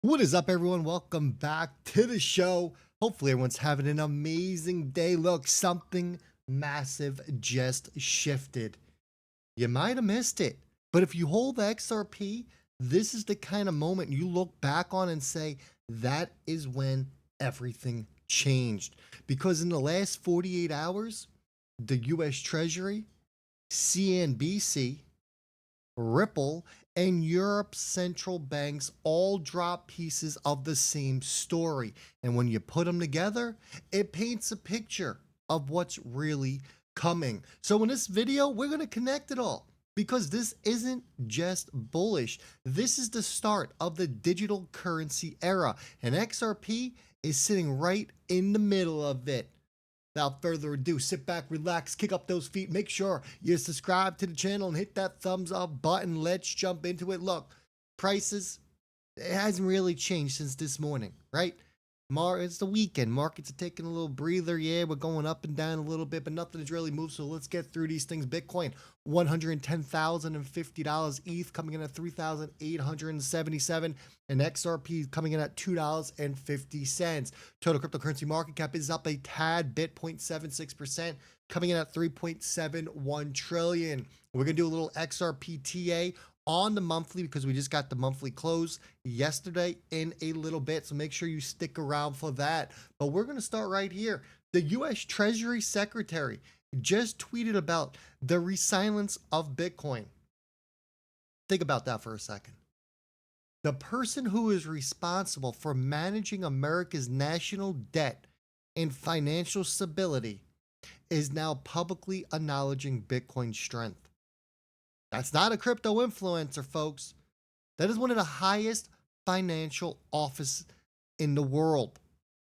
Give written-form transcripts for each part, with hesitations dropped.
What is up, everyone? Welcome back to the show. Hopefully everyone's having an amazing day. Look, something massive just shifted. You might have missed it, but if you hold the XRP, this is the kind of moment you look back on and say, that is when everything changed. Because in the last 48 hours, the US Treasury, CNBC, Ripple, and Europe's central banks all drop pieces of the same story. And when you put them together, it paints a picture of what's really coming. So in this video, we're going to connect it all because this isn't just bullish. This is the start of the digital currency era, and XRP is sitting right in the middle of it. Without further ado, sit back, relax, kick up those feet, make sure you subscribe to the channel and hit that thumbs up button. Let's jump into it. Look, prices, it hasn't really changed since this morning, right? It's the weekend. Markets are taking a little breather. Yeah, we're going up and down a little bit, but nothing has really moved. So let's get through these things. Bitcoin, $110,050. ETH coming in at $3,877. And XRP coming in at $2.50. Total cryptocurrency market cap is up a tad bit, 0.76%, coming in at 3.71 trillion. We're going to do a little XRP TA on the monthly because we just got the monthly close yesterday in a little bit. So make sure you stick around for that. But we're going to start right here. The US Treasury Secretary just tweeted about the resilience of Bitcoin. Think about that for a second. The person who is responsible for managing America's national debt and financial stability is now publicly acknowledging Bitcoin's strength. That's not a crypto influencer, folks. That is one of the highest financial offices in the world,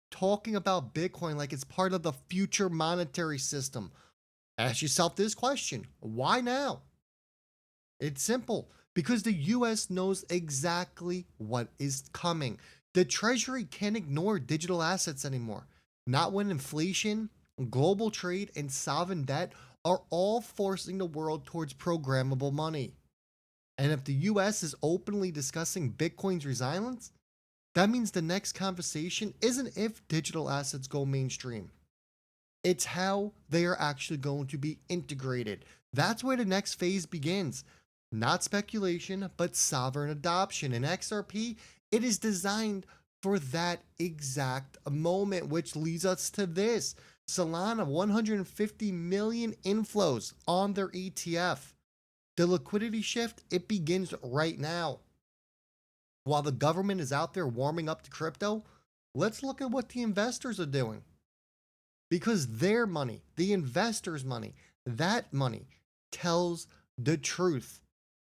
talking about Bitcoin like it's part of the future monetary system. Ask yourself this question: why now? It's simple. Because the US knows exactly what is coming. The Treasury can't ignore digital assets anymore. Not when inflation, global trade, and sovereign debt are all forcing the world towards programmable money. And if the US is openly discussing Bitcoin's resilience, that means the next conversation isn't if digital assets go mainstream. It's how they are actually going to be integrated. That's where the next phase begins. Not speculation, but sovereign adoption. In XRP, it is designed for that exact moment, which leads us to this. Solana, 150 million inflows on their ETF. The liquidity shift, it begins right now. While the government is out there warming up to crypto, let's look at what the investors are doing. Because their money, the investors' money, that money tells the truth.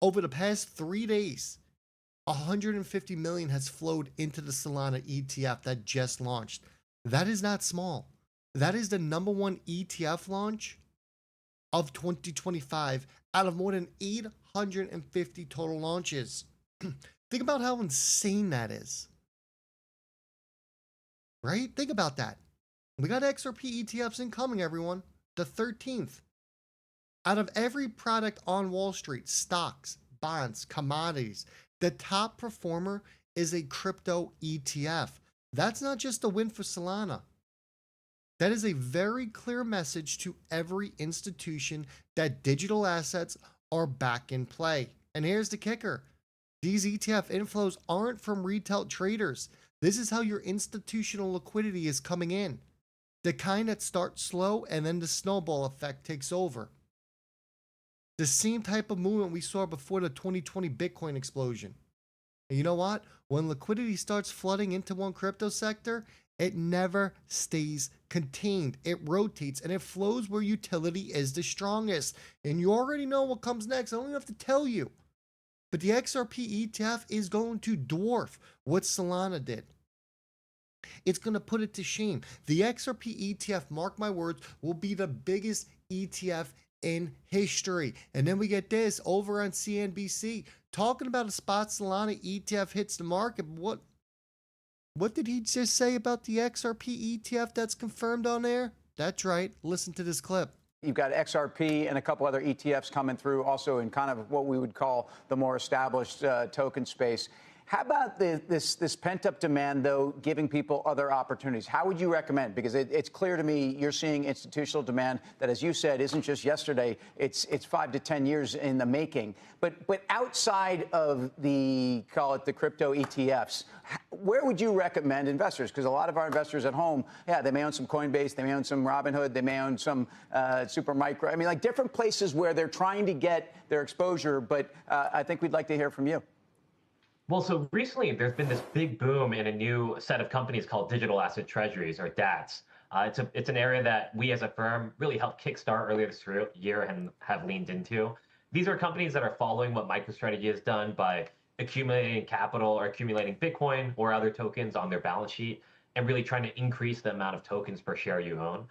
Over the past 3 days, 150 million has flowed into the Solana ETF that just launched. That is not small. That is the #1 ETF launch of 2025 out of more than 850 total launches. Think about how insane that is. Right? Think about that. We got XRP ETFs incoming, everyone. The 13th. Out of every product on Wall Street, stocks, bonds, commodities, the top performer is a crypto ETF. That's not just a win for Solana. That is a very clear message to every institution that digital assets are back in play. And here's the kicker. These ETF inflows aren't from retail traders. This is how your institutional liquidity is coming in. The kind that starts slow and then the snowball effect takes over. The same type of movement we saw before the 2020 Bitcoin explosion. And you know what? When liquidity starts flooding into one crypto sector, it never stays contained. It rotates and it flows where utility is the strongest. And you already know what comes next. I don't even have to tell you. But the XRP ETF is going to dwarf what Solana did. It's going to put it to shame. The XRP ETF, mark my words, will be the biggest ETF in history. And then we get this over on CNBC talking about a spot Solana ETF hits the market. What did he just say about the XRP ETF that's confirmed on there? That's right. Listen to this clip. You've got XRP and a couple other ETFs coming through also in kind of what we would call the more established token space. How about this pent-up demand, though, giving people other opportunities? How would you recommend? Because it's clear to me you're seeing institutional demand that, as you said, isn't just yesterday. It's 5 to 10 years in the making. But outside of the, call it the crypto ETFs, where would you recommend investors? Because a lot of our investors at home, yeah, they may own some Coinbase, they may own some Robinhood, they may own some Supermicro. I mean, like different places where they're trying to get their exposure. But I think we'd like to hear from you. Well, so recently there's been this big boom in a new set of companies called digital asset treasuries, or DATs. It's an area that we as a firm really helped kickstart earlier this year and have leaned into. These are companies that are following what MicroStrategy has done by accumulating capital or accumulating Bitcoin or other tokens on their balance sheet and really trying to increase the amount of tokens per share you own.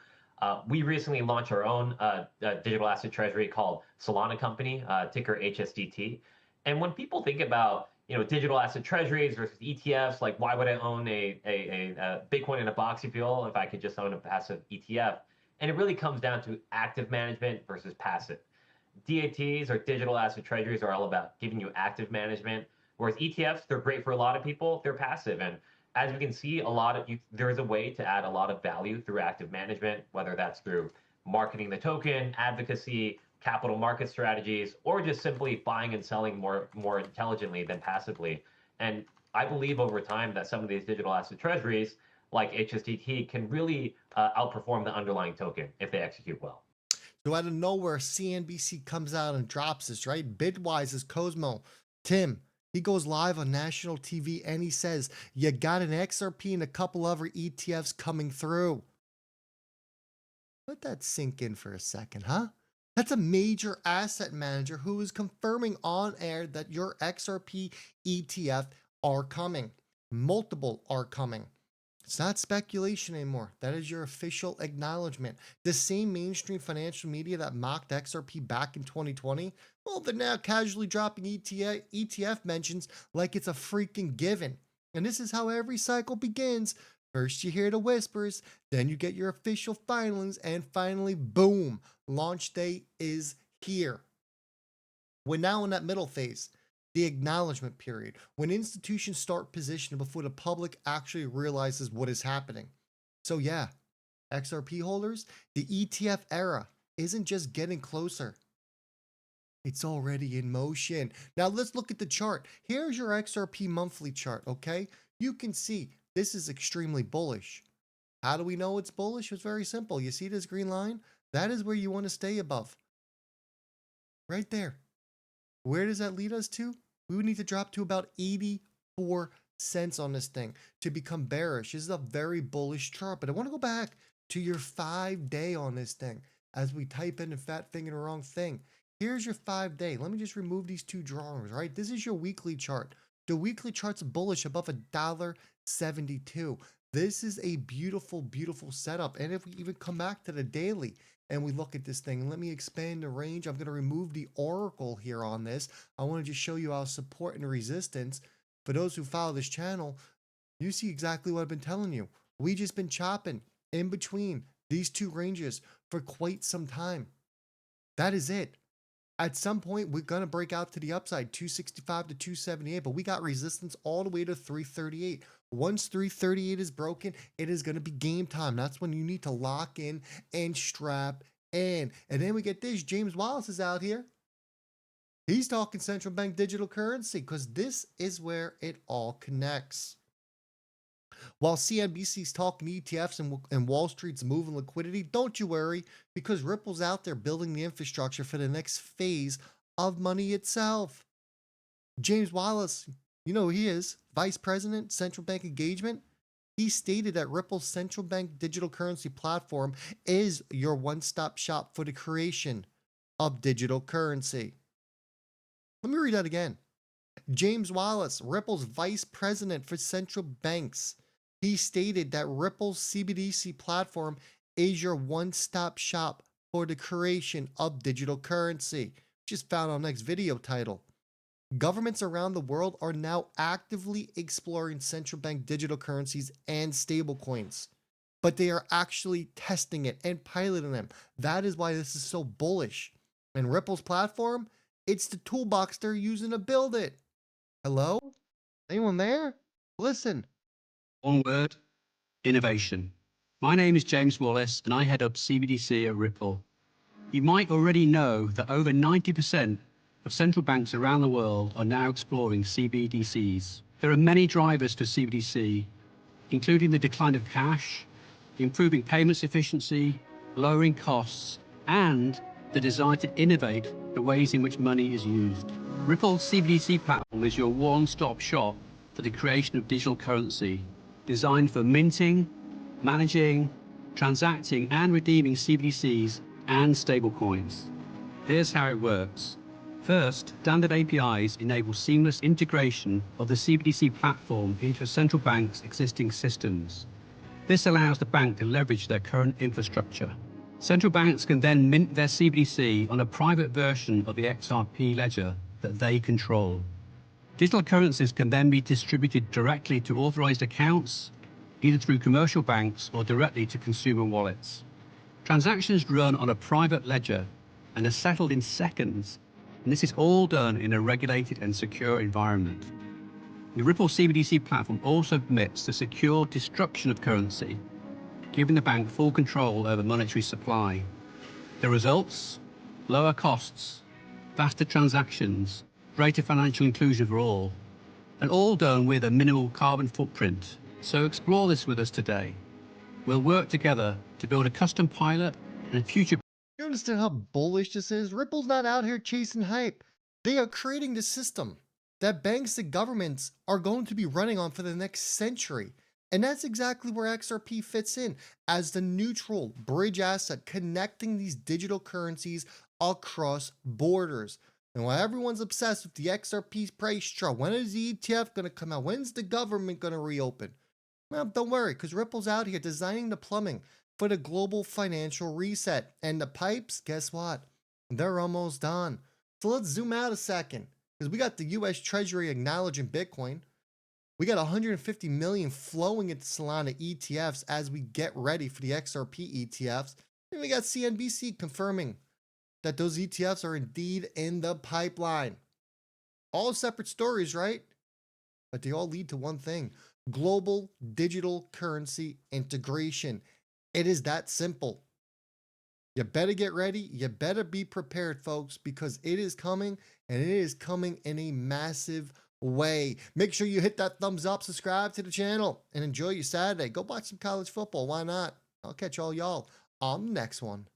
We recently launched our own digital asset treasury called Solana Company, ticker HSDT. And when people think about digital asset treasuries versus ETFs, like why would I own a Bitcoin in a box, if you will, if I could just own a passive ETF? And it really comes down to active management versus passive. DATs, or digital asset treasuries, are all about giving you active management, whereas ETFs, they're great for a lot of people, they're passive. And as we can see, there is a way to add a lot of value through active management, whether that's through marketing the token, advocacy, capital market strategies, or just simply buying and selling more intelligently than passively. And I believe over time that some of these digital asset treasuries, like HSDT, can really outperform the underlying token if they execute well. So out of nowhere, CNBC comes out and drops this, right? Bitwise's Cosmo, Tim, he goes live on national TV and he says, you got an XRP and a couple other ETFs coming through. Let that sink in for a second, huh? That's a major asset manager who is confirming on air that your XRP ETF are coming. Multiple are coming. It's not speculation anymore. That is your official acknowledgement. The same mainstream financial media that mocked XRP back in 2020, well, they're now casually dropping ETF mentions like it's a freaking given. And this is how every cycle begins. First you hear the whispers, then you get your official filings, and finally, boom, launch day is here. We're now in that middle phase, the acknowledgement period, when institutions start positioning before the public actually realizes what is happening. So yeah, XRP holders, the ETF era isn't just getting closer. It's already in motion. Now let's look at the chart. Here's your XRP monthly chart, okay? You can see this is extremely bullish. How do we know it's bullish? It's very simple. You see this green line? That is where you want to stay above. Right there. Where does that lead us to? We would need to drop to about 84 cents on this thing to become bearish. This is a very bullish chart, but I want to go back to your 5-day on this thing as we type in the fat thing and the wrong thing. Here's your 5-day. Let me just remove these two drawings, right? This is your weekly chart. The weekly chart's bullish above $1.72. This is a beautiful, beautiful setup. And if we even come back to the daily and we look at this thing, let me expand the range. I'm going to remove the oracle here on this. I want to just show you our support and resistance. For those who follow this channel, you see exactly what I've been telling you. We just been chopping in between these two ranges for quite some time. That is it. At some point, we're going to break out to the upside, 265 to 278, but we got resistance all the way to 338. Once 338 is broken, it is going to be game time. That's when you need to lock in and strap in. And then we get this. James Wallis is out here. He's talking central bank digital currency because this is where it all connects. While CNBC's talking ETFs and Wall Street's moving liquidity, don't you worry, because Ripple's out there building the infrastructure for the next phase of money itself. James Wallis, you know who he is, Vice President, Central Bank Engagement. He stated that Ripple's central bank digital currency platform is your one-stop shop for the creation of digital currency. Let me read that again. James Wallis, Ripple's Vice President for Central Banks. He stated that Ripple's CBDC platform is your one-stop shop for the creation of digital currency, which is found on the next video title. Governments around the world are now actively exploring central bank digital currencies and stablecoins, but they are actually testing it and piloting them. That is why this is so bullish. And Ripple's platform, it's the toolbox they're using to build it. Hello? Anyone there? Listen. One word, innovation. My name is James Wallis and I head up CBDC at Ripple. You might already know that over 90% of central banks around the world are now exploring CBDCs. There are many drivers to CBDC, including the decline of cash, improving payments efficiency, lowering costs, and the desire to innovate the ways in which money is used. Ripple's CBDC platform is your one-stop shop for the creation of digital currency, designed for minting, managing, transacting, and redeeming CBDCs and stablecoins. Here's how it works. First, standard APIs enable seamless integration of the CBDC platform into a central bank's existing systems. This allows the bank to leverage their current infrastructure. Central banks can then mint their CBDC on a private version of the XRP ledger that they control. Digital currencies can then be distributed directly to authorized accounts, either through commercial banks or directly to consumer wallets. Transactions run on a private ledger and are settled in seconds, and this is all done in a regulated and secure environment. The Ripple CBDC platform also permits the secure destruction of currency, giving the bank full control over monetary supply. The results? Lower costs, faster transactions, greater financial inclusion for all, and all done with a minimal carbon footprint. So explore this with us today. We'll work together to build a custom pilot and future. You understand how bullish this is? Ripple's not out here chasing hype. They are creating the system that banks and governments are going to be running on for the next century. And that's exactly where XRP fits in as the neutral bridge asset connecting these digital currencies across borders. And while everyone's obsessed with the XRP's price chart, when is the ETF going to come out? When's the government going to reopen? Well, don't worry, because Ripple's out here designing the plumbing for the global financial reset. And the pipes, guess what? They're almost done. So let's zoom out a second, because we got the US Treasury acknowledging Bitcoin. We got 150 million flowing into Solana ETFs as we get ready for the XRP ETFs. And we got CNBC confirming that those ETFs are indeed in the pipeline. All separate stories, right? But they all lead to one thing: global digital currency integration. It is that simple. You better get ready. You better be prepared, folks, because it is coming, and it is coming in a massive way. Make sure you hit that thumbs up, subscribe to the channel, and enjoy your Saturday. Go watch some college football. Why not? I'll catch all y'all on the next one.